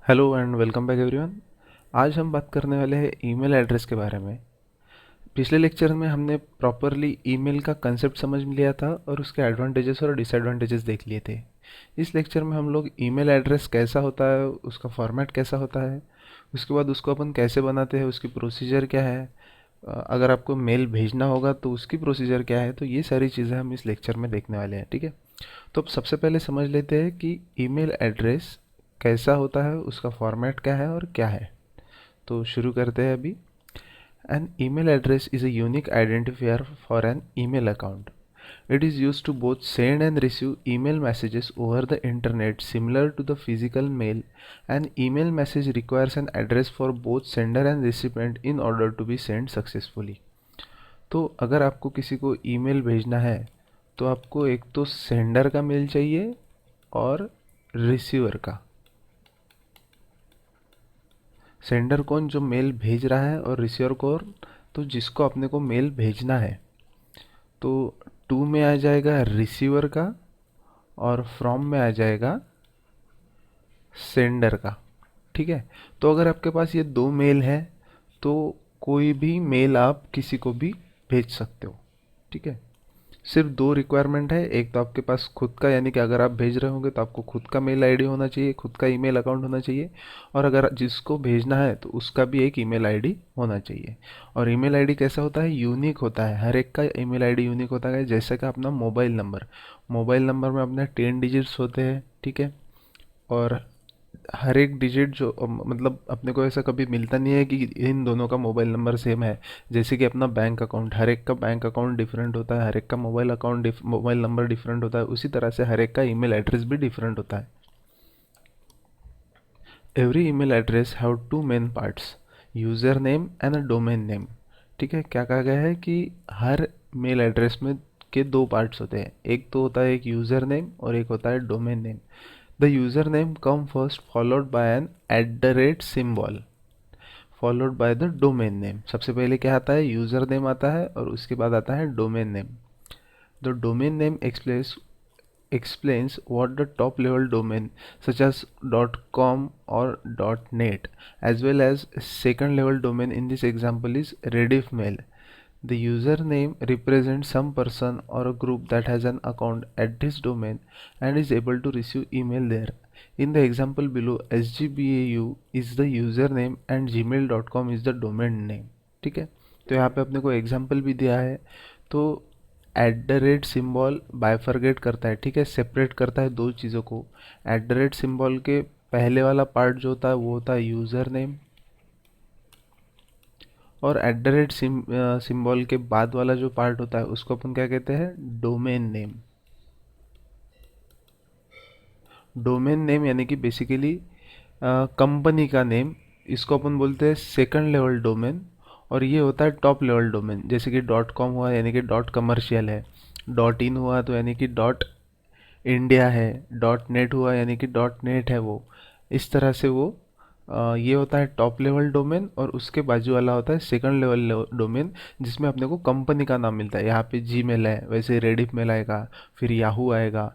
Hello and welcome back everyone. आज हम बात करने वाले हैं ईमेल एड्रेस के बारे में। पिछले लेक्चर में हमने प्रॉपरली ईमेल का कंसेप्ट समझ लिया था और उसके एडवांटेजेस और डिसएडवांटेजेस देख लिए थे। इस लेक्चर में हम लोग ईमेल एड्रेस कैसा होता है, उसका फॉर्मेट कैसा होता है, उसके बाद उसको अपन कैसे बनाते हैं, उसकी प्रोसीजर क्या है, अगर आपको मेल भेजना होगा तो उसकी प्रोसीजर क्या है, तो ये सारी चीज़ें हम इस लेक्चर में देखने वाले हैं। ठीक है, तो अब सबसे पहले समझ लेते हैं कि ईमेल एड्रेस कैसा होता है, उसका फॉर्मेट क्या है और क्या है। तो शुरू करते हैं अभी। An email address is a unique identifier for an email account. It is used to both send and receive email messages over the internet similar to the physical mail. An email message requires an address for both sender and recipient in order to be sent successfully. तो अगर आपको किसी को email भेजना है तो आपको एक तो सेंडर का मेल चाहिए और रिसीवर का। सेंडर कौन, जो मेल भेज रहा है, और रिसीवर कौन, तो जिसको अपने को मेल भेजना है। तो टू में आ जाएगा रिसीवर का और फ्रॉम में आ जाएगा सेंडर का। ठीक है, तो अगर आपके पास ये दो मेल है तो कोई भी मेल आप किसी को भी भेज सकते हो। ठीक है, सिर्फ दो रिक्वायरमेंट है। एक तो आपके पास खुद का, यानी कि अगर आप भेज रहे होंगे तो आपको खुद का मेल आईडी होना चाहिए, खुद का ईमेल अकाउंट होना चाहिए, और अगर जिसको भेजना है तो उसका भी एक ईमेल आईडी होना चाहिए। और ईमेल आईडी कैसा होता है, यूनिक होता है। हर एक का ईमेल आईडी यूनिक होता है। जैसे कि अपना मोबाइल नंबर में अपने 10 डिजिट्स होते हैं। ठीक है, और हर एक डिजिट जो मतलब अपने को ऐसा कभी मिलता नहीं है कि इन दोनों का मोबाइल नंबर सेम है। जैसे कि अपना बैंक अकाउंट, हर एक का बैंक अकाउंट डिफरेंट होता है, हर एक का मोबाइल नंबर डिफरेंट होता है। उसी तरह से हर एक का ईमेल एड्रेस भी डिफरेंट होता है। Every email address have two main parts, user name and a domain name. ठीक है, क्या कहा गया है कि हर मेल एड्रेस में के दो पार्ट्स होते हैं। एक तो होता है एक यूज़र नेम और एक होता है domain name. The username come first followed by an @ followed by the domain name. सबसे पहले क्या आता है, यूजर नेम आता है और उसके बाद आता है domain name. The domain name explains what the top level domain such as .com or .net as well as second level domain in this example is Rediffmail. The username represents some person or a group that has an account at this domain and is able to receive email there. In the example below, sgbau is the username and gmail.com is the domain name. ठीक है, तो यहाँ पे अपने को example भी दिया है। तो सिंबल बाइफरगेट करता है। ठीक है, सेपरेट करता है दो चीज़ों को। सिंबल के पहले वाला पार्ट जो होता है वो होता है यूज़र नेम, और सिंबल के बाद वाला जो पार्ट होता है उसको अपन क्या कहते हैं, डोमेन नेम। डोमेन नेम यानी कि बेसिकली कंपनी का नेम, इसको अपन बोलते हैं सेकंड लेवल डोमेन। और ये होता है टॉप लेवल डोमेन। जैसे कि .com हुआ यानी कि डॉट कमर्शियल है, .in हुआ तो यानी कि डॉट इंडिया है, .net हुआ यानी कि .net है वो। इस तरह से वो ये होता है टॉप लेवल डोमेन, और उसके बाजू वाला होता है सेकंड लेवल डोमेन, जिसमें अपने को कंपनी का नाम मिलता है। यहाँ पे जीमेल है, वैसे रेडिफ मेल आएगा, फिर याहू आएगा,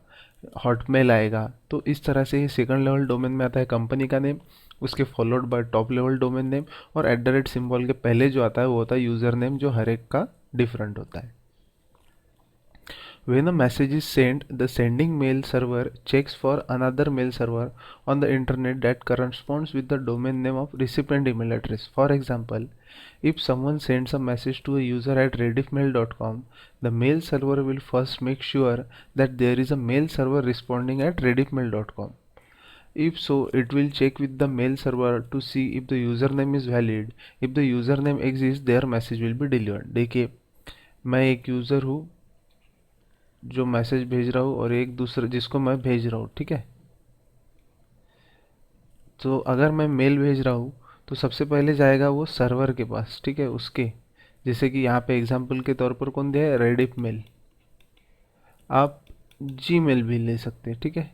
हॉटमेल आएगा। तो इस तरह से ये सेकंड लेवल डोमेन में आता है कंपनी का नेम, उसके followed by top level domain name, और सिंबल के पहले जो आता है वो होता है यूज़र नेम, जो हर एक का डिफरेंट होता है। When a message is sent, the sending mail server checks for another mail server on the internet that corresponds with the domain name of recipient email address. For example, if someone sends a message to a user at rediffmail.com, the mail server will first make sure that there is a mail server responding at rediffmail.com. If so, it will check with the mail server to see if the username is valid. If the username exists, their message will be delivered. देखिए, मैं एक user हूँ जो message भेज रहा हूँ और एक दूसरा जिसको मैं भेज रहा हूँ। ठीक है, तो अगर मैं मेल भेज रहा हूँ तो सबसे पहले जाएगा वो सर्वर के पास। ठीक है, उसके, जैसे कि यहाँ पे एग्जांपल के तौर पर कौन दिया है, रेडिफ मेल। आप जीमेल भी ले सकते हैं। ठीक है,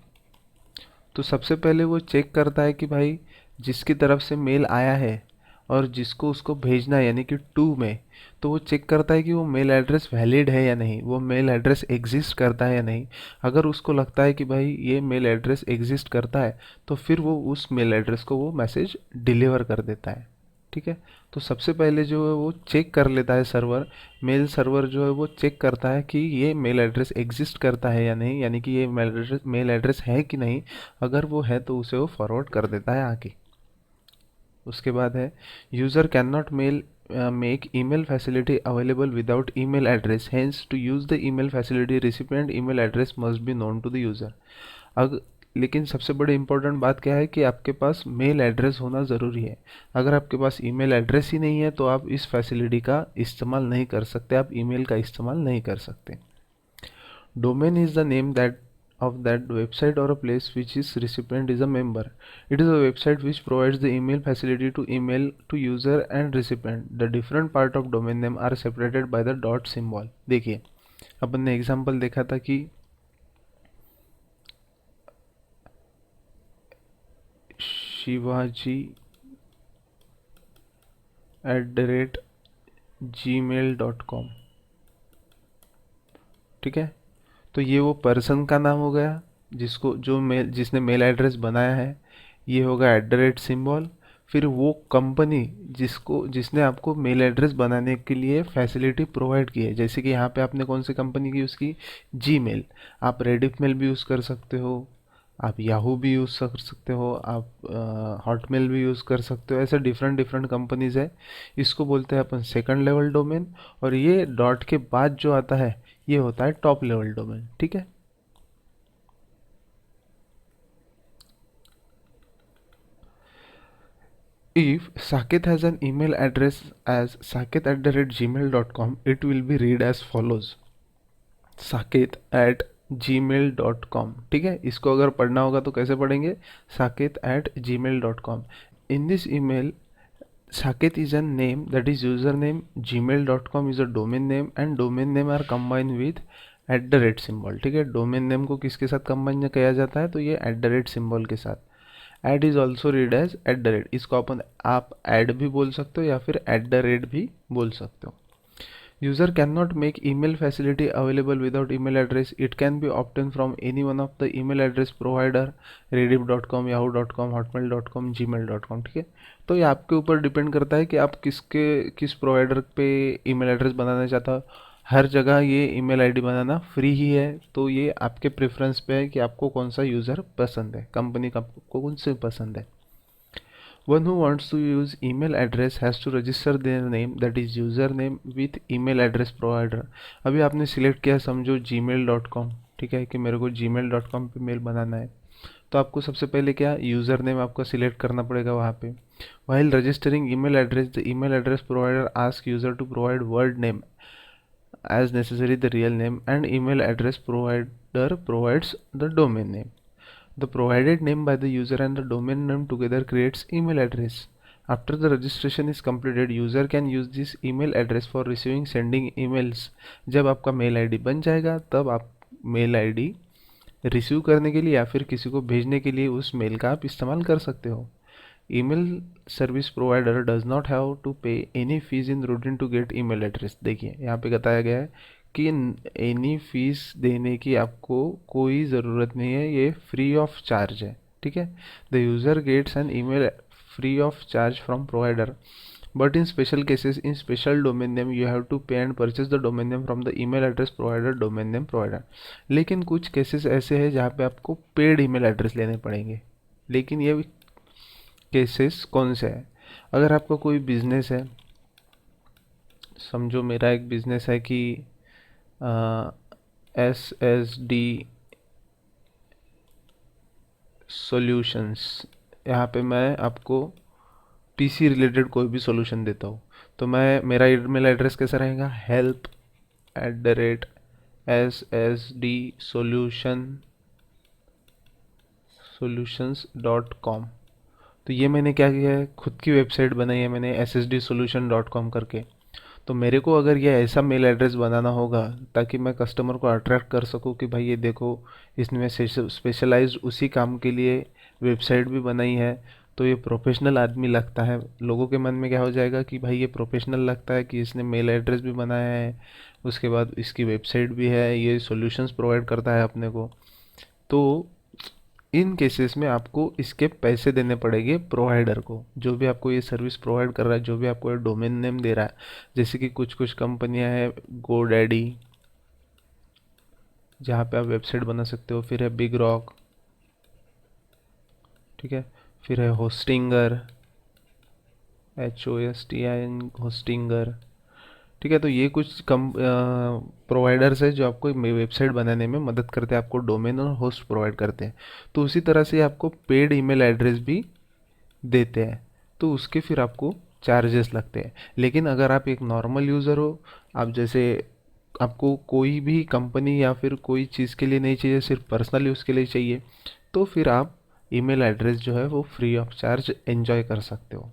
तो सबसे पहले वो चेक करता है कि भाई जिसकी तरफ से मेल आया है और जिसको उसको भेजना है यानी कि टू में, तो वो चेक करता है कि वो मेल एड्रेस वैलिड है या नहीं, वो मेल एड्रेस एग्जिस्ट करता है या नहीं। अगर उसको लगता है कि भाई ये मेल एड्रेस एग्जिस्ट करता है, तो फिर वो उस मेल एड्रेस को वो मैसेज डिलीवर कर देता है। ठीक है। तो सबसे पहले जो है वो चेक कर लेता है सर्वर, मेल सर्वर जो है वो चेक करता है कि ये मेल एड्रेस एग्जिस्ट करता है या नहीं, यानी कि ये मेल एड्रेस है कि नहीं। अगर वो है तो उसे वो फॉरवर्ड कर देता है आगे। उसके बाद है user can not make email facility available without email address, hence to use the email facility recipient email address must be known to the user. अग लेकिन सबसे बड़ी इंपॉर्टेंट बात क्या है कि आपके पास मेल एड्रेस होना ज़रूरी है। अगर आपके पास ईमेल एड्रेस ही नहीं है तो आप इस फैसिलिटी का इस्तेमाल नहीं कर सकते, आप ईमेल का इस्तेमाल नहीं कर सकते। Domain is the name that of that website or a place which its recipient is a member. It is a website which provides the email facility to email to user and recipient. The different part of domain name are separated by the dot symbol. देखिए, अपन ने example देखा था कि Shivaji @gmail.com। ठीक है। तो ये वो पर्सन का नाम हो गया जिसने मेल एड्रेस बनाया है, ये होगा @सिंबल। फिर वो कंपनी जिसने आपको मेल एड्रेस बनाने के लिए फैसिलिटी प्रोवाइड की है, जैसे कि यहाँ पे आपने कौन सी कंपनी की यूज़ की, जीमेल। आप रेडिफ मेल भी यूज़ कर सकते हो, आप याहू भी यूज़ कर सकते हो, आप हॉटमेल भी यूज़ कर सकते हो। ऐसे डिफरेंट डिफरेंट कंपनीज है। इसको बोलते हैं अपन सेकंड लेवल डोमेन। और ये डॉट के बाद जो आता है ये होता है टॉप लेवल डोमेन। ठीक है। If Saket has an email address as saket@gmail.com, it will be read as follows: saket@gmail.com। ठीक है। इसको अगर पढ़ना होगा तो कैसे पढ़ेंगे, saket@gmail.com। In this email, Saket is a name, that is username, gmail.com is a domain name and domain name are combined with @symbol। ठीक है। डोमेन नेम को किसके साथ कंबाइन किया जाता है, तो ये @symbol के साथ। At is also read as @ इसको अपन आप एड भी बोल सकते हो या फिर @ भी बोल सकते हो। User can not make email facility available without email address, it can be obtain from any one of the email address provider, rediff.com, yahoo.com, hotmail.com, gmail.com। ठीक है। तो ये आपके ऊपर डिपेंड करता है कि आप किस प्रोवाइडर पे ईमेल एड्रेस बनाना चाहता हो। हर जगह ये ईमेल आईडी बनाना फ्री ही है, तो ये आपके प्रेफरेंस पे है कि आपको कौन सा यूज़र पसंद है, कंपनी का आपको कौन से पसंद है। One who wants to use email address has to register their name, that is username, with email address provider। अभी आपने सिलेक्ट किया समझो gmail.com। ठीक है, कि मेरे को gmail.com पे मेल बनाना है, तो आपको सबसे पहले क्या यूज़र नेम आपका सिलेक्ट करना पड़ेगा वहाँ पे। While registering email address, the email address provider asks user to provide word name as necessary the real name, and email address provider provides the domain name. The provided name by the user and the domain name together creates email address. After the registration is completed, user can use this email address for receiving sending emails। जब आपका mail ID बन जाएगा तब आप mail ID receive करने के लिए या फिर किसी को भेजने के लिए उस मेल का आप इस्तेमाल कर सकते हो। Email service provider does not have to pay any fees in routine to get email address. देखिए यहाँ पे बताया गया है कि एनी फीस देने की आपको कोई ज़रूरत नहीं है, ये फ्री ऑफ चार्ज है। ठीक है। The user gets an email free of charge from provider, but in special cases in special domain name you have to pay and purchase the domain name from the email address provider domain name provider. लेकिन कुछ cases ऐसे हैं जहाँ पे आपको paid email address लेने पड़ेंगे। लेकिन ये केसेस कौन से हैं, अगर आपका कोई बिजनेस है, समझो मेरा एक बिजनेस है कि SSD सॉल्यूशंस, यहाँ पे मैं आपको पीसी रिलेटेड कोई भी सॉल्यूशन देता हूँ, तो मेरा ईमेल एड्रेस कैसा रहेगा, help@ssdsolutions.com। तो ये मैंने क्या किया है, खुद की वेबसाइट बनाई है मैंने ssdsolution.com करके। तो मेरे को अगर ये ऐसा मेल एड्रेस बनाना होगा ताकि मैं कस्टमर को अट्रैक्ट कर सकूं कि भाई ये देखो इसने स्पेशलाइज्ड उसी काम के लिए वेबसाइट भी बनाई है, तो ये प्रोफेशनल आदमी लगता है। लोगों के मन में क्या हो जाएगा कि भाई ये प्रोफेशनल लगता है कि इसने मेल एड्रेस भी बनाया है, उसके बाद इसकी वेबसाइट भी है, ये सॉल्यूशंस प्रोवाइड करता है अपने को। तो इन केसेस में आपको इसके पैसे देने पड़ेंगे प्रोवाइडर को, जो भी आपको ये सर्विस प्रोवाइड कर रहा है, जो भी आपको ये डोमेन नेम दे रहा है। जैसे कि कुछ कुछ कंपनियां हैं, गोडैडी जहाँ पे आप वेबसाइट बना सकते हो, फिर है बिग रॉक, ठीक है, फिर है होस्टिंगर, HOSTIN होस्टिंगर, ठीक है। तो ये कुछ कम प्रोवाइडर्स है जो आपको वेबसाइट बनाने में मदद करते हैं, आपको डोमेन और होस्ट प्रोवाइड करते हैं। तो उसी तरह से आपको पेड ईमेल एड्रेस भी देते हैं, तो उसके फिर आपको चार्जेस लगते हैं। लेकिन अगर आप एक नॉर्मल यूज़र हो, आप जैसे आपको कोई भी कंपनी या फिर कोई चीज़ के लिए नहीं चाहिए, सिर्फ पर्सनल यूज़ के लिए चाहिए, तो फिर आप ईमेल एड्रेस जो है वो फ्री ऑफ चार्ज एंजॉय कर सकते हो।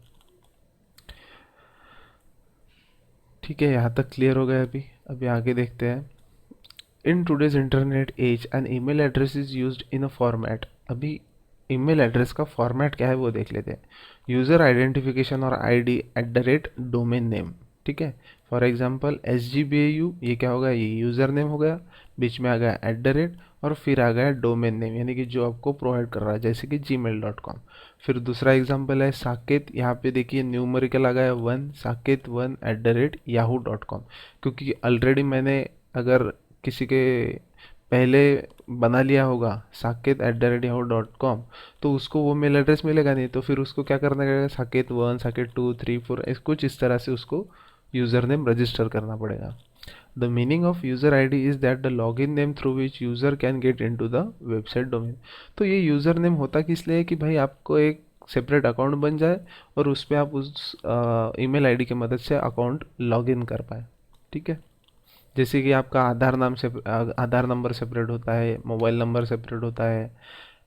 ठीक है, यहाँ तक क्लियर हो गया। अभी अभी आगे देखते हैं। In today's internet age an email address is used in a format. अभी ईमेल एड्रेस का फॉर्मेट क्या है वो देख लेते हैं। यूज़र आइडेंटिफिकेशन और ID at the rate domain name, ठीक है। फॉर एग्जांपल SGBAU, ये क्या होगा, ये यूज़र नेम हो गया, बीच में आ गया एट द रेट, और फिर आ गया डोमेन नेम, यानी कि जो आपको प्रोवाइड कर रहा है, जैसे कि gmail.com। फिर दूसरा एग्जांपल है साकेत, यहाँ पे देखिए न्यूमेरिकल आ गया 1, saket1@yahoo.com, क्योंकि ऑलरेडी मैंने अगर किसी के पहले बना लिया होगा saket@yahoo.com, तो उसको वो मेल एड्रेस मिलेगा नहीं, तो फिर उसको क्या करना पड़ेगा, saket1, saket2, 3, 4, कुछ इस तरह से उसको यूज़र नेम रजिस्टर करना पड़ेगा। The meaning of user ID is that the login name through which user can get into the website domain. तो ये यूज़र नेम होता किस लिए है कि भाई आपको एक सेपरेट अकाउंट बन जाए और उस पर आप उस ईमेल आईडी की मदद से अकाउंट लॉगिन कर पाए, ठीक है। जैसे कि आपका आधार नंबर सेपरेट होता है, मोबाइल नंबर सेपरेट होता है,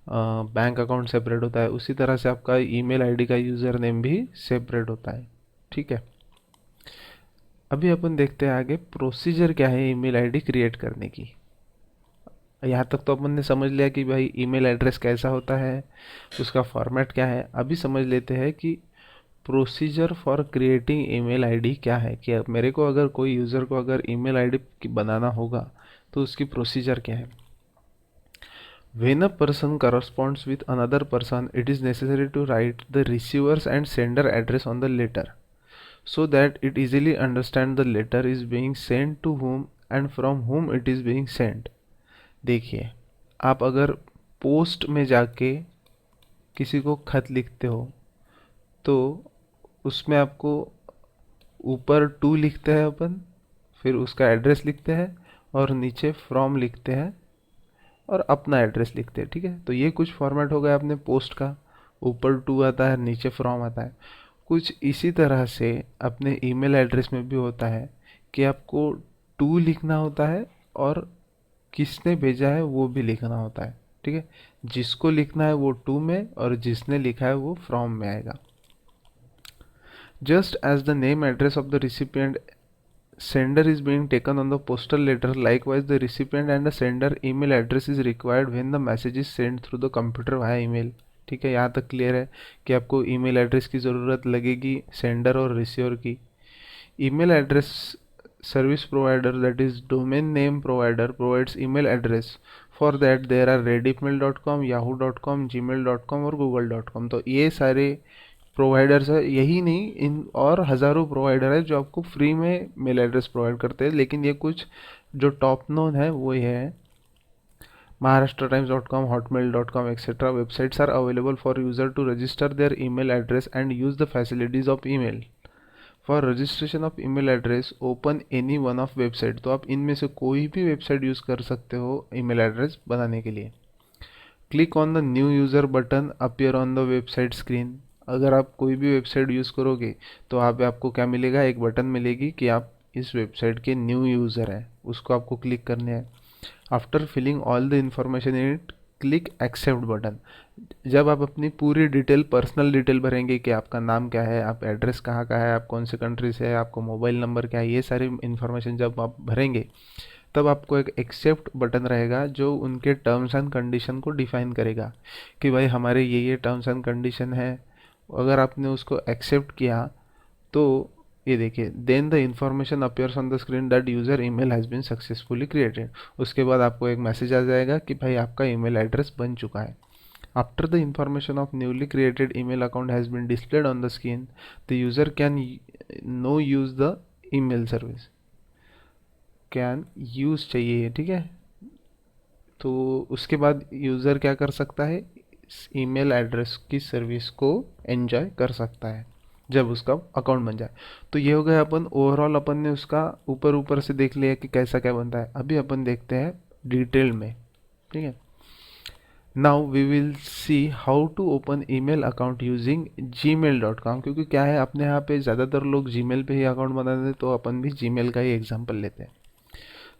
बैंक अकाउंट सेपरेट होता है, उसी तरह से आपका ईमेल आईडी का यूज़र नेम भी सेपरेट होता है, ठीक है। अभी अपन देखते हैं आगे प्रोसीजर क्या है ईमेल आईडी क्रिएट करने की। यहाँ तक तो अपन ने समझ लिया कि भाई ईमेल एड्रेस कैसा होता है, उसका फॉर्मेट क्या है। अभी समझ लेते हैं कि procedure for creating email ID क्या है, कि अब मेरे को अगर कोई यूज़र को अगर ईमेल आईडी बनाना होगा तो उसकी प्रोसीजर क्या है। When a person corresponds with another person, it is necessary to write the receiver's and sender address on the letter so that it easily understand the letter is being sent to whom and from whom it is being sent। देखिए, आप अगर post में जाके किसी को खत लिखते हो तो उसमें आपको ऊपर टू लिखते हैं अपन, फिर उसका एड्रेस लिखते हैं, और नीचे फ्रॉम लिखते हैं और अपना एड्रेस लिखते हैं, ठीक है। तो ये कुछ फॉर्मेट हो गया अपने पोस्ट का, ऊपर टू आता है, नीचे फ्रॉम आता है। कुछ इसी तरह से अपने ईमेल एड्रेस में भी होता है कि आपको टू लिखना होता है और किसने भेजा है वो भी लिखना होता है, ठीक है। जिसको लिखना है वो टू में और जिसने लिखा है वो फ्रॉम में आएगा। Just as the name address of the recipient sender is being taken on the postal letter, likewise the recipient and the sender email address is required when the message is sent through the computer via email। ठीक है, यहाँ तक clear है कि आपको email address की ज़रूरत लगेगी सेंडर और रिसीवर की। Email address service provider that is domain name provider provides email address, for that there are redipmail.com, yahoo.com, gmail.com और google.com। तो ये सारे प्रोवाइडर्स है, यही नहीं इन और हज़ारों प्रोवाइडर है जो आपको फ्री में मेल एड्रेस प्रोवाइड करते हैं। लेकिन ये कुछ जो टॉप नोन है वो ये है Maharashtra Times dot com, hotmail.com etcetera websites are available for user to register their email address and use the facilities of email. For registration of email address open any one of website. तो आप इनमें से कोई भी वेबसाइट यूज़ कर सकते हो email address बनाने के लिए। Click on the new user button appear on the website screen. अगर आप कोई भी वेबसाइट यूज़ करोगे तो वहाँ पे आपको क्या मिलेगा, एक बटन मिलेगी कि आप इस वेबसाइट के न्यू यूज़र हैं, उसको आपको क्लिक करने हैं। After filling all the information in it, click accept button. जब आप अपनी पूरी डिटेल, पर्सनल डिटेल भरेंगे कि आपका नाम क्या है, आप एड्रेस कहाँ का है, आप कौन से कंट्री से है, आपको मोबाइल नंबर क्या है, ये सारी इन्फॉर्मेशन जब आप भरेंगे तब आपको एक एक्सेप्ट बटन रहेगा जो उनके टर्म्स एंड कंडीशन को डिफाइन करेगा कि भाई हमारे ये टर्म्स एंड कंडीशन है अगर आपने उसको एक्सेप्ट किया तो ये देखिए, then the information appears on the screen that user email has been successfully created. उसके बाद आपको एक मैसेज आ जाएगा कि भाई आपका ईमेल एड्रेस बन चुका है। After the information of newly created email account has been displayed on the screen, the user can no use the email service. Can use चाहिए, ठीक है। तो उसके बाद यूज़र क्या कर सकता है, ईमेल एड्रेस की सर्विस को एंजॉय कर सकता है जब उसका अकाउंट बन जाए। तो ये हो गया, अपन ओवरऑल अपन ने उसका ऊपर ऊपर से देख लिया कि कैसा क्या बनता है। अभी अपन देखते हैं डिटेल में, ठीक है। Now we will see how to open email account using gmail.com, क्योंकि क्या है अपने यहाँ पे ज़्यादातर लोग जीमेल पे ही अकाउंट बनाते हैं, तो अपन भी जीमेल का ही एग्जांपल लेते हैं।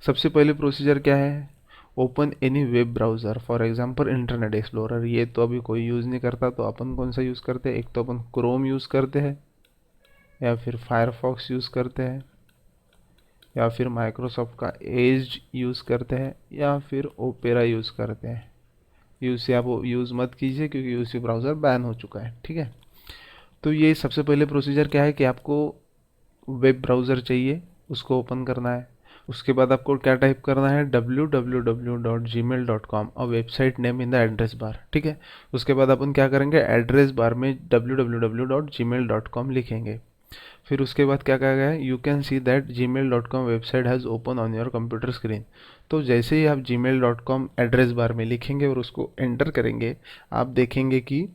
सबसे पहले प्रोसीजर क्या है, open any web browser, for example internet explorer. ये तो अभी कोई यूज़ नहीं करता, तो अपन कौन सा यूज़ करते हैं, एक तो अपन क्रोम यूज़ करते हैं, या फिर फायरफॉक्स यूज़ करते हैं, या फिर माइक्रोसॉफ्ट का एज यूज़ करते हैं, या फिर ओपेरा यूज़ करते हैं। यूज़ से आप यूज़ मत कीजिए क्योंकि यूसी ब्राउज़र बैन हो चुका है, ठीक है। तो ये सबसे पहले प्रोसीजर क्या है कि आपको वेब ब्राउज़र चाहिए, उसको ओपन करना है। उसके बाद आपको क्या टाइप करना है, www.gmail.com और website name in the address bar, ठीक है। उसके बाद अपन क्या करेंगे, एड्रेस बार में www.gmail.com लिखेंगे। फिर उसके बाद क्या कहा गया है, you can see that gmail.com website has open on your computer screen. तो जैसे ही आप gmail.com एड्रेस बार में लिखेंगे और उसको एंटर करेंगे, आप देखेंगे कि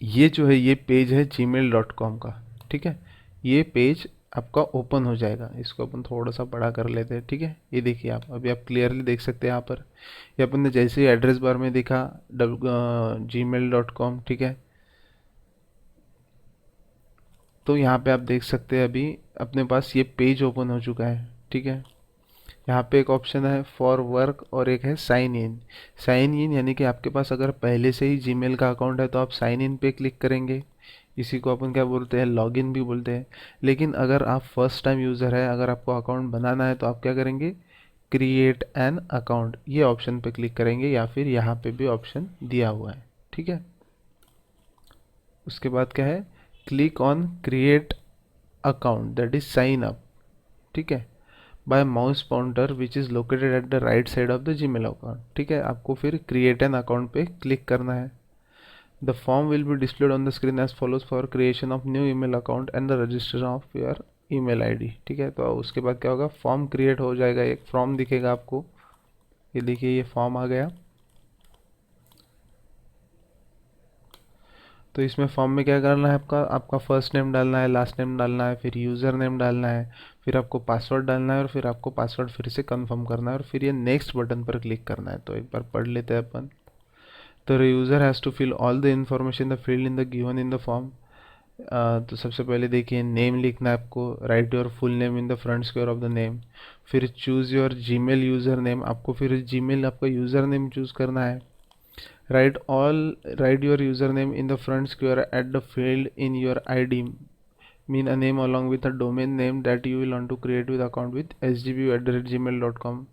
ये जो है ये पेज है gmail.com का, ठीक है। ये पेज आपका ओपन हो जाएगा। इसको अपन थोड़ा सा बड़ा कर लेते हैं, ठीक है। ये देखिए आप, अभी आप क्लियरली देख सकते हैं यहाँ पर। ये अपन ने जैसे ही एड्रेस बार में देखा gmail.com, ठीक है। तो यहाँ पे आप देख सकते हैं अभी अपने पास ये पेज ओपन हो चुका है, ठीक है। यहाँ पे एक ऑप्शन है फॉर वर्क और एक है साइन इन। साइन इन यानी कि आपके पास अगर पहले से ही जीमेल का अकाउंट है तो आप साइन इन पे क्लिक करेंगे। इसी को अपन क्या बोलते हैं, लॉगिन भी बोलते हैं। लेकिन अगर आप फर्स्ट टाइम यूज़र है, अगर आपको अकाउंट बनाना है, तो आप क्या करेंगे, क्रिएट एन अकाउंट, ये ऑप्शन पे क्लिक करेंगे, या फिर यहाँ पे भी ऑप्शन दिया हुआ है, ठीक है। उसके बाद क्या है, click on create account that is sign up, ठीक है, by mouse pointer which is located at the right side of the Gmail account, ठीक है। आपको फिर क्रिएट एन अकाउंट पे क्लिक करना है। The form will be displayed on the screen as follows for creation of new email account and the registration of your email ID, ठीक है। तो उसके बाद क्या होगा, फॉर्म क्रिएट हो जाएगा, एक फॉर्म दिखेगा आपको। ये देखिए ये फॉर्म आ गया। तो इसमें फॉर्म में क्या करना है, आपका आपका फर्स्ट नेम डालना है, लास्ट नेम डालना है, फिर यूज़र नेम डालना है, फिर आपको पासवर्ड डालना है, और फिर आपको पासवर्ड फिर से कंफर्म करना है, और फिर ये नेक्स्ट बटन पर क्लिक करना है। तो एक बार पढ़ लेते हैं अपन। तो user has to fill all the information the field in the given in the form. तो सबसे पहले देखिए नेम लिखना है आपको, write your full name in the front square of the name. फिर choose your Gmail user name, आपको फिर जीमेल आपका यूज़र नेम चूज़ करना है। Write your username in the front square at the field in your ID mean a name along with a domain name that you will want to create with account with sgbu@gmail.com,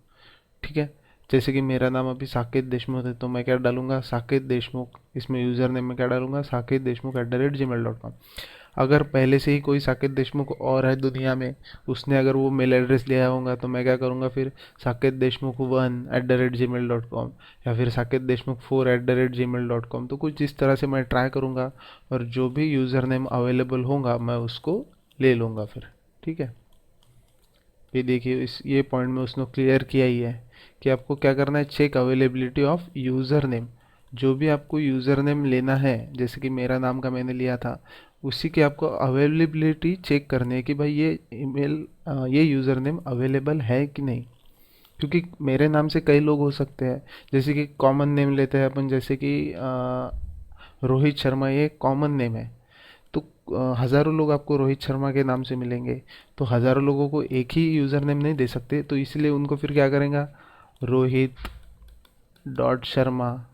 ठीक है। जैसे कि मेरा नाम अभी साकेत देशमुख है, तो मैं क्या डालूंगा, साकेत देशमुख। इसमें यूज़र नेम में क्या डालूंगा, साकेत देशमुख @gmail.com। अगर पहले से ही कोई साकेत देशमुख और है दुनिया में, उसने अगर वो मेल एड्रेस लिया होगा, तो मैं क्या करूँगा फिर, साकेत देशमुख 1 @gmail.com, या फिर साकेत देशमुख 4 @gmail.com। तो कुछ इस तरह से मैं ट्राई करूँगा, और जो भी यूज़र नेम अवेलेबल होगा मैं उसको ले लूँगा फिर, ठीक है। ये देखिए इस ये पॉइंट में उसने क्लियर किया ही है कि आपको क्या करना है, check availability of user name. जो भी आपको यूज़र नेम लेना है, जैसे कि मेरा नाम का मैंने लिया था, उसी की आपको अवेलेबिलिटी चेक करनी है कि भाई ये ये यूज़र नेम अवेलेबल है कि नहीं। क्योंकि मेरे नाम से कई लोग हो सकते हैं, जैसे कि कॉमन नेम लेते हैं अपन, जैसे कि रोहित शर्मा, ये कॉमन नेम है। तो हज़ारों लोग आपको रोहित शर्मा के नाम से मिलेंगे, तो हज़ारों लोगों को एक ही यूज़र नेम नहीं दे सकते, तो इसलिए उनको फिर क्या करेंगे, रोहित डॉट शर्मा,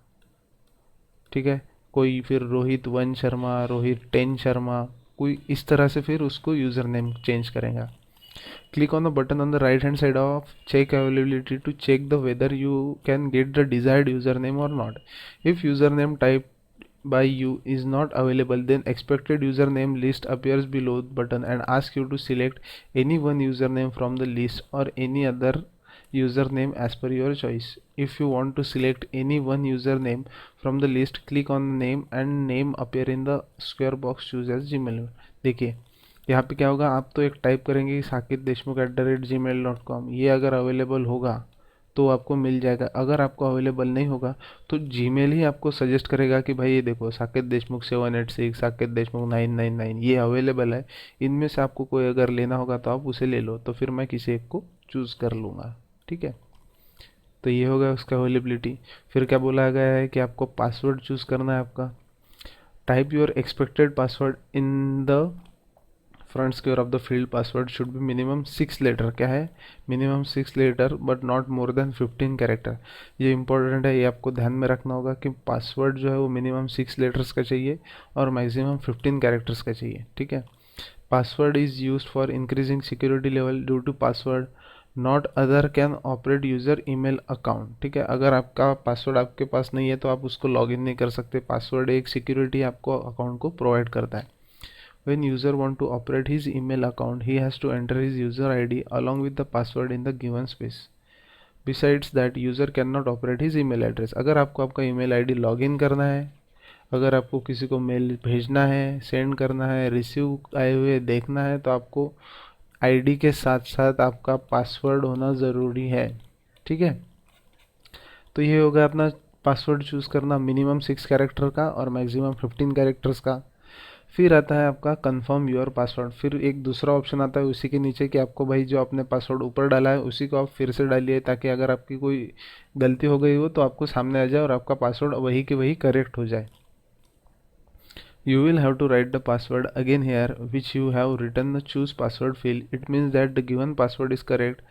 ठीक है। कोई फिर रोहित 1 शर्मा, रोहित 10 शर्मा, कोई इस तरह से फिर उसको यूज़र नेम चेंज करेंगे। Click on the button on the right hand side of check availability to check the whether you can get the desired username or not. If username type by you is not available, then expected username list appears below button and asks you to select any one username from the list or any other username as per your choice. If you want to select any one username from the list, click on the name and name appear in the square box choose as Gmail. देखिए यहाँ पे क्या होगा, आप तो एक type करेंगे sakit.deshmukh@gmail.com, ये अगर अवेलेबल होगा तो आपको मिल जाएगा। अगर आपको अवेलेबल नहीं होगा तो जीमेल ही आपको सजेस्ट करेगा कि भाई ये देखो साकेत देशमुख 786, साकेत देशमुख 999 ये अवेलेबल है, इनमें से आपको कोई अगर लेना होगा तो आप उसे ले लो। तो फिर मैं किसी एक को चूज़ कर लूँगा, ठीक है। तो ये होगा उसका अवेलेबिलिटी। फिर क्या बोला गया है कि आपको पासवर्ड चूज़ करना है आपका। Type your expected password in the front square of the field, password should be minimum 6 letter. क्या है, minimum 6 letter but not more than 15 character. ये इंपॉर्टेंट है, ये आपको ध्यान में रखना होगा कि पासवर्ड जो है वो मिनिमम 6 लेटर्स का चाहिए और मैक्सिमम 15 कैरेक्टर्स का चाहिए, ठीक है। Password is use for increasing security level due to password not other can operate user email account, ठीक है। अगर आपका पासवर्ड आपके पास नहीं है तो आप उसको लॉगिन नहीं कर सकते। पासवर्ड एक सिक्योरिटी आपको अकाउंट को प्रोवाइड करता है। When user want to operate his email account, he has to enter his user ID along with the password in the given space. Besides that, user cannot operate his email address. अगर आपको आपका email ID login करना है, अगर आपको किसी को mail भेजना है, सेंड करना है, रिसीव आए हुए देखना है, तो आपको आईडी के साथ साथ आपका पासवर्ड होना ज़रूरी है, ठीक है। तो ये होगा अपना पासवर्ड चूज़ करना, मिनिमम 6 कैरेक्टर का और मैक्सिमम 15 कैरेक्टर्स का। फिर आता है आपका कंफर्म योर पासवर्ड। फिर एक दूसरा ऑप्शन आता है उसी के नीचे कि आपको भाई जो आपने पासवर्ड ऊपर डाला है उसी को आप फिर से डालिए, ताकि अगर आपकी कोई गलती हो गई हो तो आपको सामने आ जाए और आपका पासवर्ड वही के वही करेक्ट हो जाए। You will have to write the password again here which you have written the choose password field. It means that the given password is correct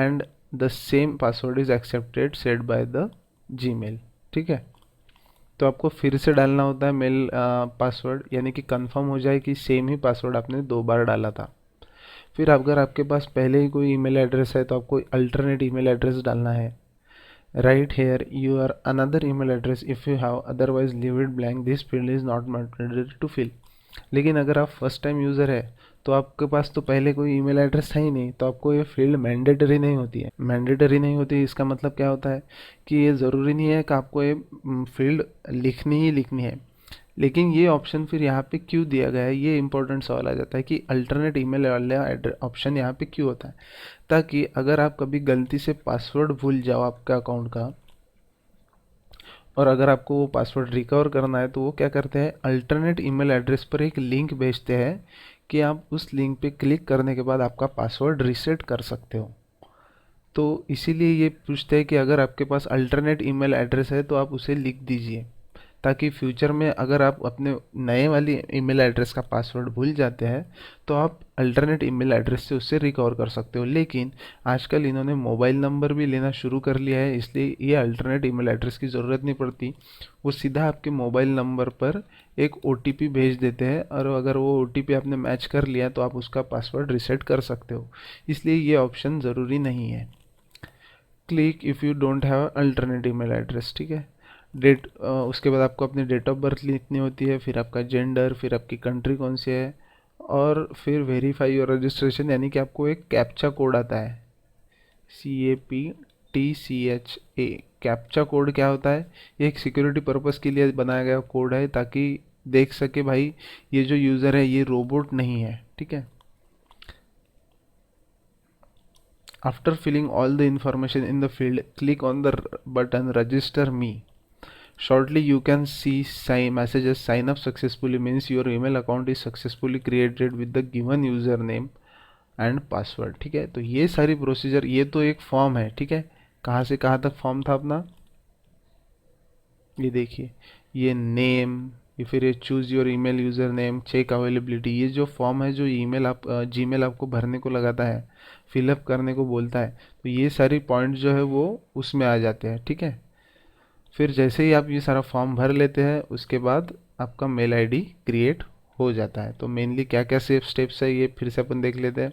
and the same password is accepted set by the Gmail, ठीक है। तो आपको फिर से डालना होता है mail password, यानी कि कंफर्म हो जाए कि सेम ही पासवर्ड आपने 2 बार डाला था। फिर अगर आपके पास पहले ही कोई ईमेल एड्रेस है तो आपको अल्टरनेट ईमेल एड्रेस डालना है। Write here your another email address if you have, otherwise leave it blank, this field is not mandatory to fill. लेकिन अगर आप फर्स्ट टाइम यूज़र है तो आपके पास तो पहले कोई ईमेल एड्रेस था ही नहीं, तो आपको ये फील्ड मैंडेटरी नहीं होती है। मैंडेटरी नहीं होती इसका मतलब क्या होता है कि ये ज़रूरी नहीं है कि आपको ये फील्ड लिखनी ही लिखनी है। लेकिन ये ऑप्शन फिर यहाँ पे क्यों दिया गया है, ये इंपॉर्टेंट सवाल आ जाता है कि अल्टरनेट ईमेल वाला ऑप्शन यहाँ पे क्यों होता है, ताकि अगर आप कभी गलती से पासवर्ड भूल जाओ आपका अकाउंट का और अगर आपको वो पासवर्ड रिकवर करना है तो वो क्या करते हैं, अल्टरनेट ईमेल एड्रेस पर एक लिंक भेजते हैं कि आप उस लिंक पे क्लिक करने के बाद आपका पासवर्ड रीसेट कर सकते हो। तो इसीलिए ये पूछते हैं कि अगर आपके पास अल्टरनेट ईमेल एड्रेस है तो आप उसे लिख दीजिए, ताकि फ्यूचर में अगर आप अपने नए वाली ईमेल एड्रेस का पासवर्ड भूल जाते हैं तो आप अल्टरनेट ईमेल एड्रेस से उससे रिकवर कर सकते हो। लेकिन आजकल इन्होंने मोबाइल नंबर भी लेना शुरू कर लिया है, इसलिए ये अल्टरनेट ईमेल एड्रेस की ज़रूरत नहीं पड़ती। वो सीधा आपके मोबाइल नंबर पर एक ओटीपी भेज देते हैं और अगर वो ओटीपी आपने मैच कर लिया तो आप उसका पासवर्ड रिसेट कर सकते हो, इसलिए ये ऑप्शन ज़रूरी नहीं है। Click if you don't have alternate email address, ठीक है। उसके बाद आपको अपनी डेट ऑफ बर्थ लिखनी होती है, फिर आपका जेंडर, फिर आपकी कंट्री कौन सी है, और फिर वेरीफाई योर रजिस्ट्रेशन, यानी कि आपको एक कैप्चा कोड आता है, CAPTCHA। कैप्चा कोड क्या होता है, ये एक सिक्योरिटी पर्पज़ के लिए बनाया गया कोड है, ताकि देख सके भाई ये जो यूज़र है ये रोबोट नहीं है, ठीक है। After filling all the information in the field, click on the button register me. Shortly you can see messages sign up successfully, means your email account is successfully created with the given username and password, ठीक है। तो ये सारी procedure, ये तो एक form है, ठीक है। कहाँ से कहाँ तक फॉर्म था अपना, ये देखिए, ये नेम, ये फिर ये choose your email user name, check availability, ये जो फॉर्म है जो ईमेल आप जीमेल आपको भरने को लगाता है, फिलअप करने को बोलता है, तो ये सारी पॉइंट जो है वो उसमें आ जाते हैं, ठीक है। फिर जैसे ही आप ये सारा फॉर्म भर लेते हैं उसके बाद आपका मेल आईडी क्रिएट हो जाता है। तो मेनली क्या क्या सेफ स्टेप्स है ये फिर से अपन देख लेते हैं।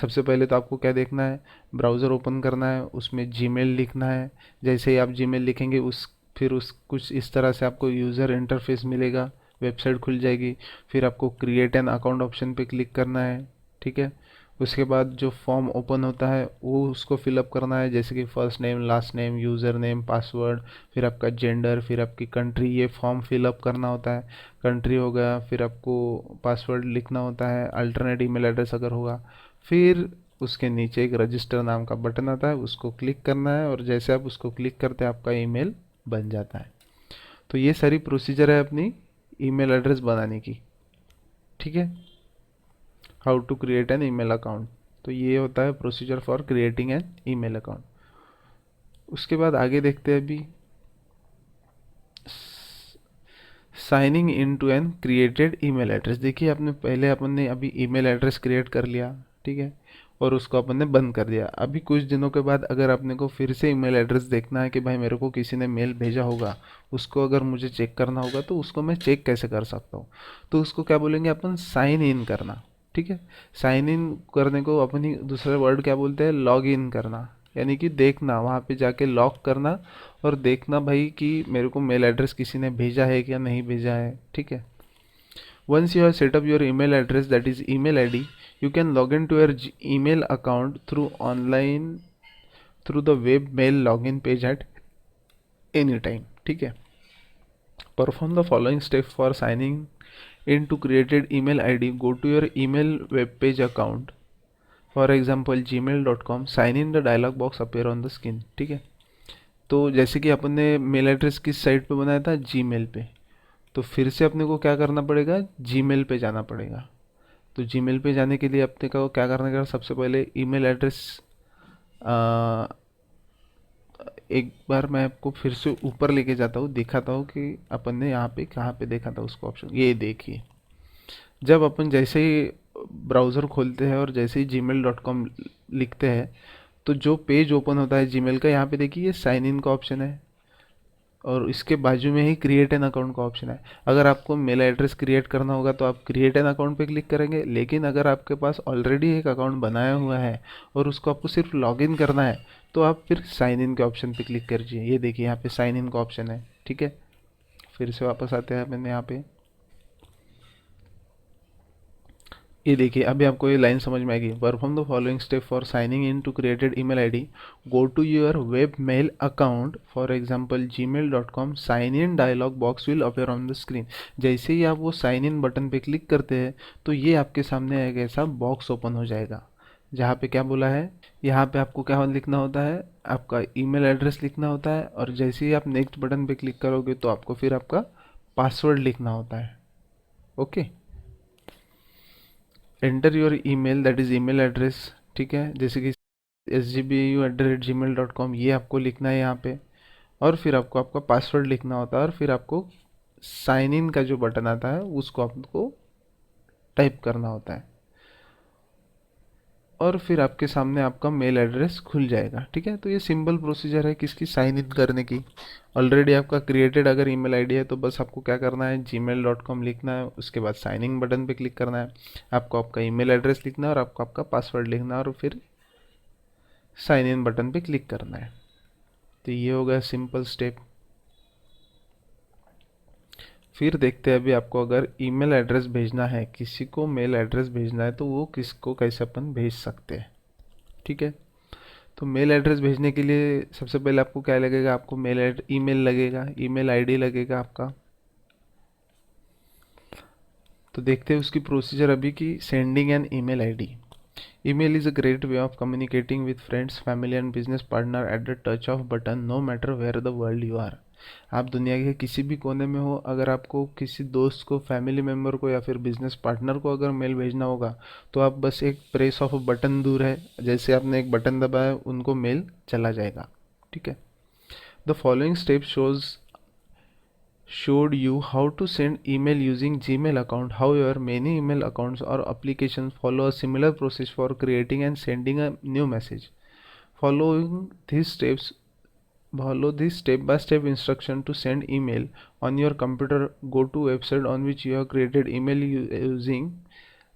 सबसे पहले तो आपको क्या देखना है, ब्राउज़र ओपन करना है, उसमें जीमेल लिखना है। जैसे ही आप जीमेल लिखेंगे उस फिर उस कुछ इस तरह से आपको यूज़र इंटरफेस मिलेगा, वेबसाइट खुल जाएगी। फिर आपको क्रिएट एन अकाउंट ऑप्शन पे क्लिक करना है, ठीक है। उसके बाद जो फॉर्म ओपन होता है वो उसको फिलअप करना है, जैसे कि first name, last name, user name, password, फिर आपका जेंडर, फिर आपकी कंट्री, ये फॉर्म फिलअप करना होता है। कंट्री हो गया, फिर आपको पासवर्ड लिखना होता है, अल्टरनेट ईमेल एड्रेस अगर होगा। फिर उसके नीचे एक रजिस्टर नाम का बटन आता है, उसको क्लिक करना है, और जैसे आप उसको क्लिक करते हैं आपका ईमेल बन जाता है। तो ये सारी प्रोसीजर है अपनी ईमेल एड्रेस बनाने की, ठीक है। How to create an email account, तो ये होता है procedure for creating an email account. उसके बाद आगे देखते हैं अभी signing in to an created email address. देखिए आपने पहले अपन ने अभी ईमेल एड्रेस क्रिएट कर लिया, ठीक है, और उसको अपन ने बंद कर दिया। अभी कुछ दिनों के बाद अगर अपने को फिर से ईमेल एड्रेस देखना है कि भाई मेरे को किसी ने मेल भेजा होगा, उसको अगर मुझे चेक करना होगा, तो उसको मैं चेक कैसे कर सकता हूँ? तो उसको क्या बोलेंगे अपन, साइन इन करना, ठीक है। साइन इन करने को अपनी दूसरे वर्ड क्या बोलते हैं, लॉग इन करना, यानी कि देखना, वहाँ पे जाके लॉग करना और देखना भाई कि मेरे को मेल एड्रेस किसी ने भेजा है क्या नहीं भेजा है, ठीक है। Once you have set up your email address, that is email ID, you can log into your email account through online through the web mail login page at any time, ठीक है। Perform the following step for signing into created email ID. Go to your email web page account, for example gmail.com, sign in, the dialog box appear on the screen, ठीक है। तो जैसे कि अपन ने mail address किस site पे बनाया था, जीमेल पे, तो फिर से अपने को क्या करना पड़ेगा, जीमेल पे जाना पड़ेगा। तो जीमेल पे जाने के लिए अपने को क्या करना है, सबसे पहले ईमेल एड्रेस, एक बार मैं आपको फिर से ऊपर लेके जाता हूँ, दिखाता हूँ कि अपन ने यहाँ पे कहाँ पे देखा था उसको ऑप्शन। ये देखिए, जब अपन जैसे ही ब्राउज़र खोलते हैं और जैसे ही gmail.com लिखते हैं, तो जो पेज ओपन होता है जीमेल का, यहाँ पे देखिए ये साइन इन का ऑप्शन है, और इसके बाजू में ही क्रिएट एन अकाउंट का ऑप्शन है। अगर आपको मेल एड्रेस क्रिएट करना होगा तो आप क्रिएट एन अकाउंट पे क्लिक करेंगे, लेकिन अगर आपके पास ऑलरेडी एक अकाउंट बनाया हुआ है और उसको आपको सिर्फ लॉगिन करना है, तो आप फिर साइन इन के ऑप्शन पे क्लिक कीजिए। ये देखिए यहाँ पे साइन इन का ऑप्शन है, ठीक है। फिर से वापस आते हैं मैंने यहाँ पे, ये देखिए अभी आपको ये लाइन समझ में आएगी। Perform the following step for signing in to created email ID, go to your web mail account, for example gmail.com, sign in dialog box will appear on the screen. जैसे ही आप वो साइन इन बटन पे click करते हैं, तो ये आपके सामने एक ऐसा बॉक्स ओपन हो जाएगा, जहाँ पे क्या बोला है, यहाँ पे आपको क्या लिखना होता है, आपका ईमेल एड्रेस लिखना होता है, और जैसे ही आप नेक्स्ट बटन पे क्लिक करोगे तो आपको फिर आपका पासवर्ड लिखना होता है, okay. Enter your email, that is email address, ठीक है, जैसे कि sgbu@gmail.com, ये आपको लिखना है यहाँ पे, और फिर आपको आपका पासवर्ड लिखना होता है, और फिर आपको साइन इन का जो बटन आता है उसको आपको टाइप करना होता है, और फिर आपके सामने आपका मेल एड्रेस खुल जाएगा, ठीक है। तो ये सिंपल प्रोसीजर है किसकी, साइन इन करने की। ऑलरेडी आपका क्रिएटेड अगर ईमेल आईडी है तो बस आपको क्या करना है, gmail.com लिखना है, उसके बाद साइन इन बटन पे क्लिक करना है, आपको आपका ईमेल एड्रेस लिखना है और आपको आपका पासवर्ड लिखना है, और फिर साइन इन बटन पे क्लिक करना है। तो ये हो गया सिंपल स्टेप। फिर देखते हैं अभी आपको अगर ईमेल एड्रेस भेजना है, किसी को मेल एड्रेस भेजना है, तो वो किसको कैसे अपन भेज सकते हैं, ठीक है। तो मेल एड्रेस भेजने के लिए सबसे पहले आपको क्या लगेगा, आपको ईमेल लगेगा, ईमेल आईडी लगेगा आपका। तो देखते हैं उसकी प्रोसीजर अभी की, sending an email ID. Email is a great way of communicating with friends, family and business partner at the touch of button, no matter where the world you are. आप दुनिया के किसी भी कोने में हो, अगर आपको किसी दोस्त को, फैमिली मेम्बर को या फिर बिजनेस पार्टनर को अगर मेल भेजना होगा, तो आप बस एक प्रेस ऑफ बटन दूर है, जैसे आपने एक बटन दबाया उनको मेल चला जाएगा, ठीक है। The following step showed you how to send email using Gmail account. However, many email accounts or applications follow a similar process for creating and sending a new message. Following these steps, follow this step-by-step instruction to send email on your computer. Go to website on which you have created email using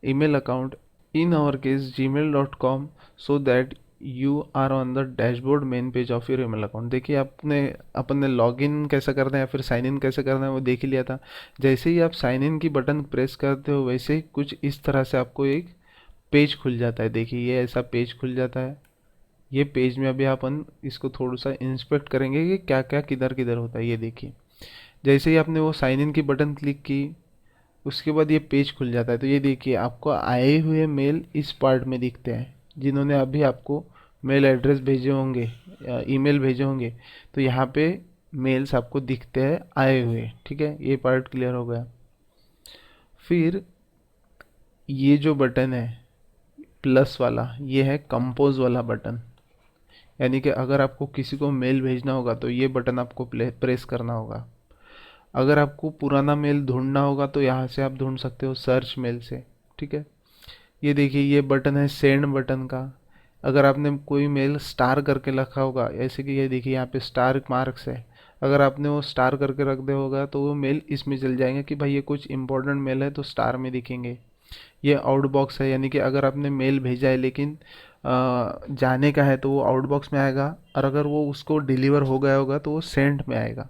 email account. In our case, gmail.com, so that you are on the dashboard main page of your email account. देखिए अपन ने log in कैसे करना है या फिर sign in कैसे करना है वो देख ही लिया था। जैसे ही आप साइन इन की बटन प्रेस करते हो वैसे ही कुछ इस तरह से आपको एक पेज खुल जाता है। देखिए ये ऐसा पेज खुल जाता है। ये पेज में अभी अपन इसको थोड़ा सा इंस्पेक्ट करेंगे कि क्या क्या किधर किधर होता है। ये देखिए जैसे ही आपने वो साइन इन की बटन क्लिक की उसके बाद ये पेज खुल जाता है। तो ये देखिए आपको आए हुए मेल इस पार्ट में दिखते हैं, जिन्होंने अभी आपको मेल एड्रेस भेजे होंगे या ईमेल भेजे होंगे। तो यहाँ पे मेल्स आपको दिखते हैं आए हुए। ठीक है, ये पार्ट क्लियर हो गया। फिर ये जो बटन है प्लस वाला, ये है कंपोज वाला बटन। यानी कि अगर आपको किसी को मेल भेजना होगा तो ये बटन आपको प्रेस करना होगा। अगर आपको पुराना मेल ढूंढना होगा तो यहाँ से आप ढूंढ सकते हो सर्च मेल से। ठीक है, ये देखिए ये बटन है सेंड बटन का। अगर आपने कोई मेल स्टार करके रखा होगा, ऐसे कि ये देखिए यहाँ पे स्टार मार्क्स है, अगर आपने वो स्टार करके रख दिया होगा तो वो मेल इसमें चल जाएंगे कि भाई ये कुछ इंपॉर्टेंट मेल है तो स्टार में दिखेंगे। ये आउटबॉक्स है, यानी कि अगर आपने मेल भेजा है लेकिन जाने का है तो वो आउटबॉक्स में आएगा, और अगर वो उसको डिलीवर हो गया होगा तो वो सेंड में आएगा।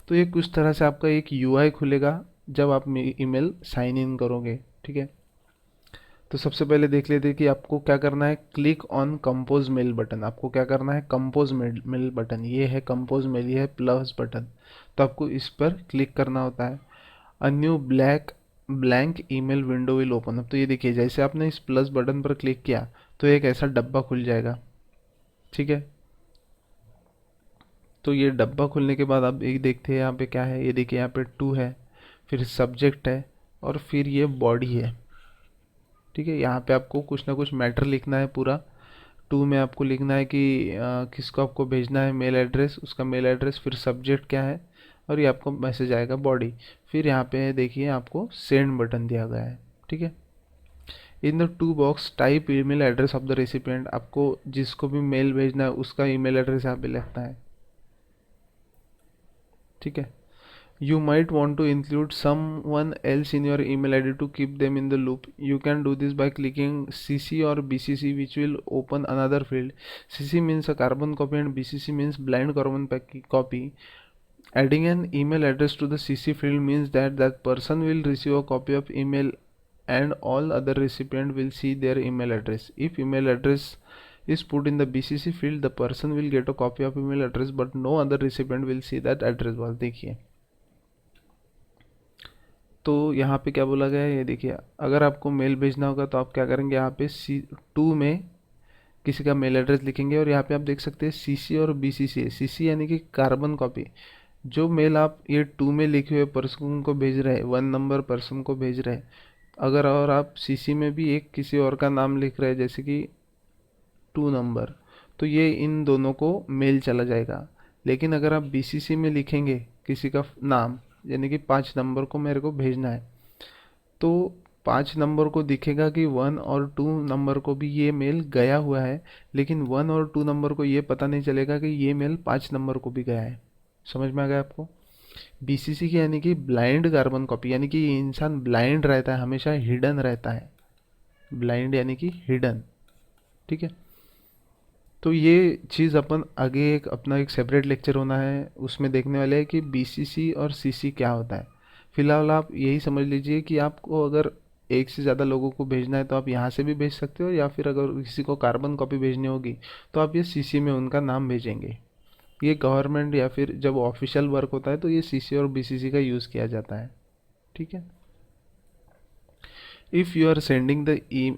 तो ये कुछ तरह से आपका एक यूआई खुलेगा जब आप ईमेल साइन इन करोगे। ठीक है, तो सबसे पहले देख लेते हैं कि आपको क्या करना है। Click on compose mail button, आपको क्या करना है, कंपोज मेल बटन, ये है कंपोज मेल, ये है प्लस बटन। तो आपको इस पर क्लिक करना होता है। A new blank email window will open up. तो ये देखिए जैसे आपने इस प्लस बटन पर क्लिक किया तो एक ऐसा डब्बा खुल जाएगा। ठीक है, तो ये डब्बा खुलने के बाद आप एक देखते हैं यहाँ पे क्या है। ये देखिए यहाँ पे टू है, फिर सब्जेक्ट है, और फिर ये बॉडी है। ठीक है, यहाँ पे आपको कुछ ना कुछ मैटर लिखना है पूरा। टू में आपको लिखना है कि किसको आपको भेजना है मेल एड्रेस, उसका मेल एड्रेस, फिर सब्जेक्ट क्या है, और ये आपको मैसेज आएगा बॉडी। फिर यहाँ पे देखिए आपको सेंड बटन दिया गया है। ठीक है, in the two box type email address of the recipient, आपको जिसको भी मेल भेजना है उसका ईमेल एड्रेस यहाँ पे लिखना है। ठीक है, you might want to include someone else in your email ID to keep them in the loop. You can do this by clicking CC or BCC, which will open another field. CC means a carbon copy and BCC means blind carbon copy. Adding an email address to the CC field means that that person will receive a copy of email and all other recipient will see their email address. If email address is put in the BCC field, the person will get a copy of email address but no other recipient will see that address bar। देखिए तो यहाँ पे क्या बोला गया है, ये देखिए अगर आपको मेल भेजना होगा तो आप क्या करेंगे, यहाँ पे C2 में किसी का मेल एड्रेस लिखेंगे, और यहाँ पे आप देख सकते हैं CC और BCC। CC यानी कि कार्बन कॉपी, जो मेल आप ये 2 में लिखे हुए पर्सन को भेज रहे हैं, 1 नंबर पर्सन को भेज रहे हैं, अगर और आप CC में भी एक किसी और का नाम लिख रहे हैं जैसे कि 2 नंबर, तो ये इन दोनों को मेल चला जाएगा। लेकिन अगर आप BCC में लिखेंगे किसी का नाम, यानी कि 5 नंबर को मेरे को भेजना है, तो 5 नंबर को दिखेगा कि 1 और 2 नंबर को भी ये मेल गया हुआ है, लेकिन 1 और 2 नंबर को ये पता नहीं चलेगा कि ये मेल 5 नंबर को भी गया है। समझ में आ गया आपको। BCC की यानी कि ब्लाइंड कार्बन कॉपी, यानी कि ये इंसान ब्लाइंड रहता है, हमेशा हिडन रहता है। ब्लाइंड यानी कि हिडन। ठीक है, तो ये चीज़ अपन आगे एक अपना एक सेपरेट लेक्चर होना है उसमें देखने वाले हैं कि BCC और CC क्या होता है। फिलहाल आप यही समझ लीजिए कि आपको अगर एक से ज़्यादा लोगों को भेजना है तो आप यहाँ से भी भेज सकते हो, या फिर अगर किसी को कार्बन कॉपी भेजनी होगी तो आप ये CC में उनका नाम भेजेंगे। ये गवर्नमेंट या फिर जब ऑफिशियल वर्क होता है तो ये CC और BCC का यूज़ किया जाता है। ठीक है, if you are sending the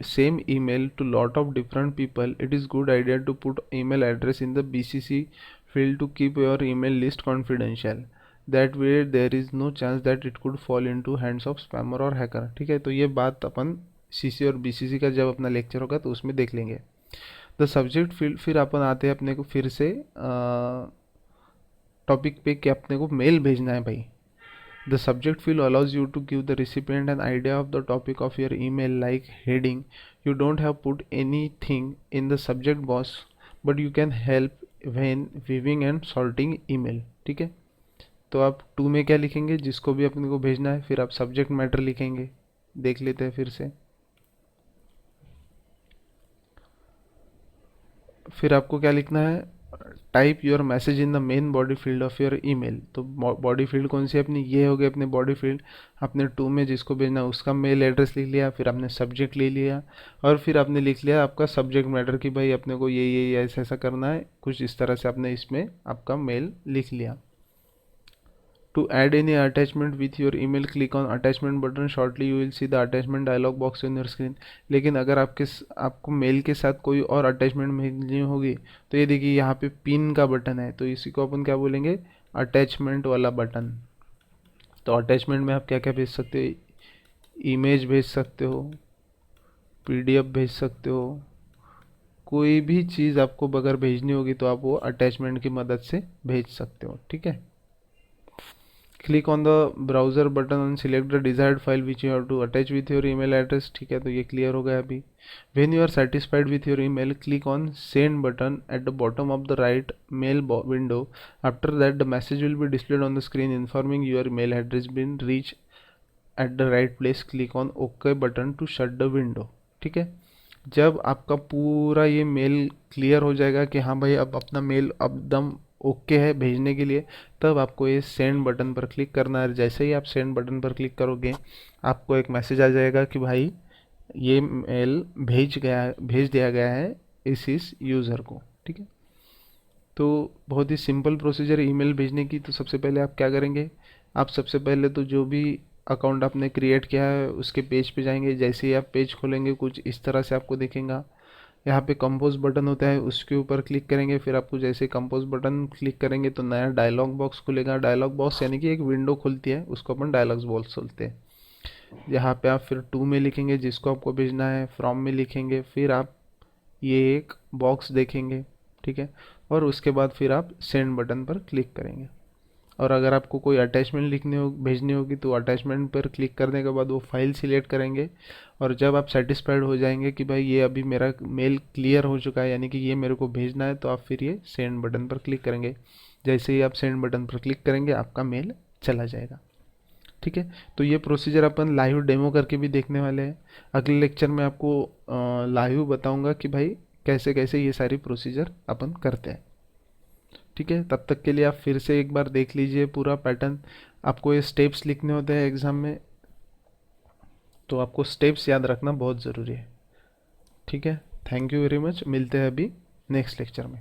same email to lot of different people, it is good idea to put email address in the BCC field to keep your email list confidential. That way there is no chance that it could fall into hands of spammer or hacker। ठीक है, तो ये बात अपन CC और BCC का जब अपना lecture होगा तो उसमें देख लेंगे। द सब्जेक्ट फील्ड, फिर अपन आते हैं अपने को फिर से टॉपिक पे कि अपने को मेल भेजना है भाई। The subject field allows you to give the recipient an idea of the topic of your email, like heading. You don't have put anything in the subject box, but you can help when viewing and sorting email। ठीक है, तो आप 2 में क्या लिखेंगे, जिसको भी अपने को भेजना है, फिर आप सब्जेक्ट मैटर लिखेंगे। देख लेते हैं फिर से। फिर आपको क्या लिखना है, type your message in the main body field of your email. तो बॉडी फील्ड कौन सी है अपनी, ये हो गई अपनी बॉडी फील्ड। आपने टू में जिसको भेजना है उसका मेल एड्रेस लिख लिया, फिर आपने सब्जेक्ट ले लिया, और फिर आपने लिख लिया आपका सब्जेक्ट मैटर कि भाई अपने को ये ऐसा ऐसा करना है, कुछ इस तरह से आपने इसमें आपका मेल लिख लिया। To add any attachment with your email, click on attachment button. Shortly you will see the attachment dialog box on your screen. लेकिन अगर आपको मेल के साथ कोई और अटैचमेंट भेजनी होगी तो ये देखिए यहाँ पे पिन का बटन है, तो इसी को अपन क्या बोलेंगे, अटैचमेंट वाला बटन। तो अटैचमेंट में आप क्या क्या भेज सकते हो, इमेज भेज सकते हो, पीडीएफ भेज सकते हो, कोई भी चीज़ आपको अगर भेजनी होगी तो आप वो अटैचमेंट की मदद से भेज सकते हो। ठीक है, click on the browser button and select the desired file which you have to attach with your email address. ठीक है, तो ये क्लियर हो गया अभी। When you are satisfied with your email, click on send button at the bottom of the right mail window. After that the message will be displayed on the screen informing your email address been reach at the right place. Click on okay button to shut the window. ठीक है, जब आपका पूरा ये mail clear हो जाएगा कि हाँ भाई अब अपना मेल अब एकदम ओके है भेजने के लिए, तब आपको ये सेंड बटन पर क्लिक करना है। जैसे ही आप सेंड बटन पर क्लिक करोगे आपको एक मैसेज आ जाएगा कि भाई ये मेल भेज दिया गया है इस यूज़र को। ठीक है, तो बहुत ही सिंपल प्रोसीजर है ईमेल भेजने की। तो सबसे पहले आप क्या करेंगे, आप सबसे पहले तो जो भी अकाउंट आपने क्रिएट किया है उसके पेज पे जाएंगे। जैसे ही आप पेज खोलेंगे कुछ इस तरह से आपको दिखेगा। यहाँ पे कंपोज बटन होता है, उसके ऊपर क्लिक करेंगे। फिर आपको जैसे कंपोज बटन क्लिक करेंगे तो नया डायलॉग बॉक्स खुलेगा। डायलॉग बॉक्स यानी कि एक विंडो खुलती है, उसको अपन डायलॉग बॉक्स बोलते हैं। यहाँ पे आप फिर टू में लिखेंगे जिसको आपको भेजना है, फ्रॉम में लिखेंगे, फिर आप ये एक बॉक्स देखेंगे। ठीक है, और उसके बाद फिर आप सेंड बटन पर क्लिक करेंगे। और अगर आपको कोई अटैचमेंट लिखनी हो भेजनी होगी तो अटैचमेंट पर क्लिक करने के बाद वो फाइल सिलेक्ट करेंगे। और जब आप सेटिस्फाइड हो जाएंगे कि भाई ये अभी मेरा मेल क्लियर हो चुका है यानी कि ये मेरे को भेजना है, तो आप फिर ये सेंड बटन पर क्लिक करेंगे। जैसे ही आप सेंड बटन पर क्लिक करेंगे आपका मेल चला जाएगा। ठीक है, तो ये प्रोसीजर अपन लाइव डेमो करके भी देखने वाले हैं। अगले लेक्चर में आपको लाइव बताऊंगा कि भाई कैसे कैसे ये सारी प्रोसीजर अपन करते हैं। ठीक है, तब तक के लिए आप फिर से एक बार देख लीजिए पूरा पैटर्न। आपको ये स्टेप्स लिखने होते हैं एग्ज़ाम में, तो आपको स्टेप्स याद रखना बहुत ज़रूरी है। ठीक है, थैंक यू वेरी मच, मिलते हैं अभी नेक्स्ट लेक्चर में।